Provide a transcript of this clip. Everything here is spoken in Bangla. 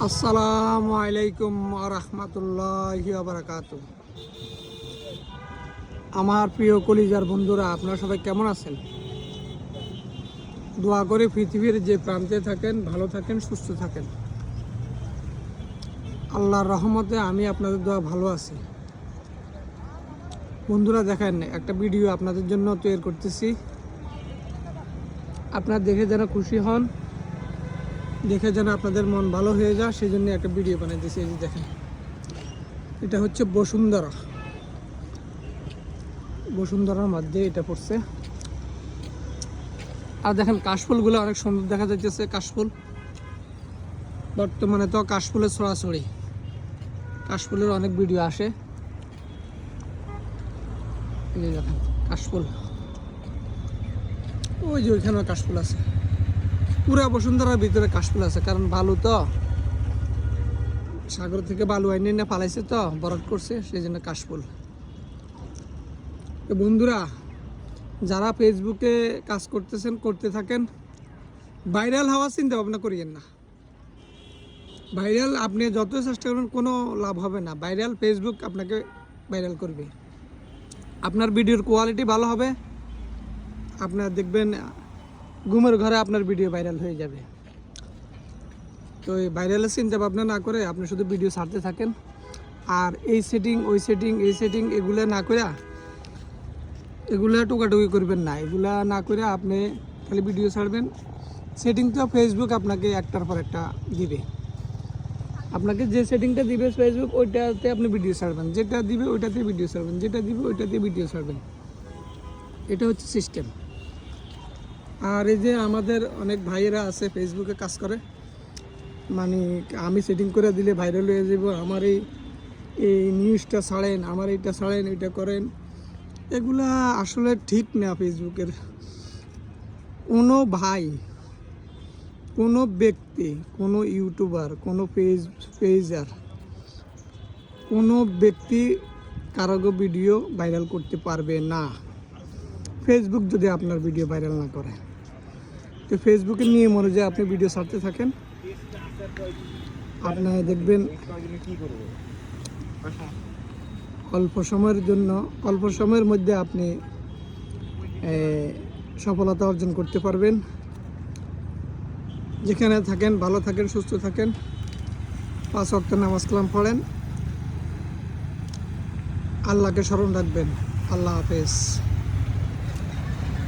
আসসালামু আলাইকুম ওয়া রাহমাতুল্লাহি ওয়া বারাকাতুহু। আমার প্রিয় কলিজার বন্ধুরা, আপনারা সবাই কেমন আছেন? দোয়া করে পৃথিবীর যে প্রান্তে থাকেন ভালো থাকেন, সুস্থ থাকেন। আল্লাহর রহমতে আমি আপনাদের দোয়া ভালো আছি। বন্ধুরা দেখেন, একটা ভিডিও আপনাদের জন্য তৈরি করতেছি। আপনারা দেখে যেন খুশি হন, দেখে যেন আপনাদের মন ভালো হয়ে যায়, সেই জন্য একটা ভিডিও বানাইতেছি। এই যে দেখেন, এটা হচ্ছে বসুন্ধরার মধ্যে এটা পড়ছে। আর দেখেন কাশফুলগুলো অনেক সুন্দর দেখা যাচ্ছে। কাশফুল বর্তমানে তো কাশফুলের ছড়াছড়ি, কাশফুলের অনেক ভিডিও আসে। এই দেখেন কাশফুল, ওই যে ওইখানে কাশফুল আছে। পুরা বসুন্ধরার ভিতরে কাশফুল আছে, কারণ বালু তো সাগর থেকে বালু আইনে না পালাইছে, তো বরফ করছে, সেই জন্য কাশফুল। তো বন্ধুরা, যারা ফেসবুকে কাজ করতেছেন করতে থাকেন, ভাইরাল হওয়ার চিন্তা ভাবনা করিয়েন না। ভাইরাল আপনি যত চেষ্টা করবেন কোনো লাভ হবে না। ভাইরাল ফেসবুক আপনাকে ভাইরাল করবে। আপনার ভিডিওর কোয়ালিটি ভালো হবে, আপনার দেখবেন ঘুমের ঘরে আপনার ভিডিও ভাইরাল হয়ে যাবে। তো এই ভাইরালের চিন্তা ভাবনা না করে আপনি শুধু ভিডিও ছাড়তে থাকেন। আর এই সেটিং ওই সেটিং এগুলো না করে, এগুলা টোকাটুকি করবেন না। এগুলা না করে আপনি খালি ভিডিও ছাড়বেন। সেটিং তো ফেসবুক আপনাকে একটার পর একটা দিবে। আপনাকে যে সেটিংটা দিবে ফেসবুক, ওইটাতে আপনি ভিডিও ছাড়বেন। যেটা দিবে ওইটাতে ভিডিও ছাড়বেন, যেটা দিবে ওইটাতে ভিডিও ছাড়বেন। এটা হচ্ছে সিস্টেম। আর এই যে আমাদের অনেক ভাইয়েরা আছে ফেসবুকে কাজ করে, মানে আমি সেটিং করে দিলে ভাইরাল হয়ে যাব, আমার এই নিউজটা ছাড়েন, আমার এইটা ছাড়েন, এটা করেন। এগুলা আসলে ঠিক না। ফেসবুকের কোনো ভাই, কোনো ব্যক্তি, কোনো ইউটিউবার, কোনো পেজার, কোনো ব্যক্তি কারো ভিডিও ভাইরাল করতে পারবে না, ফেসবুক যদি আপনার ভিডিও ভাইরাল না করে। তো ফেসবুকের নিয়ম অনুযায়ী আপনি ভিডিও ছাড়তে থাকেন, আপনারা দেখবেন অল্প সময়ের মধ্যে আপনি সফলতা অর্জন করতে পারবেন। যেখানে থাকেন ভালো থাকেন, সুস্থ থাকেন, 5 ওয়াক্ত নামাজ কালাম পড়েন, আল্লাহকে স্মরণ রাখবেন। আল্লাহ হাফেজ।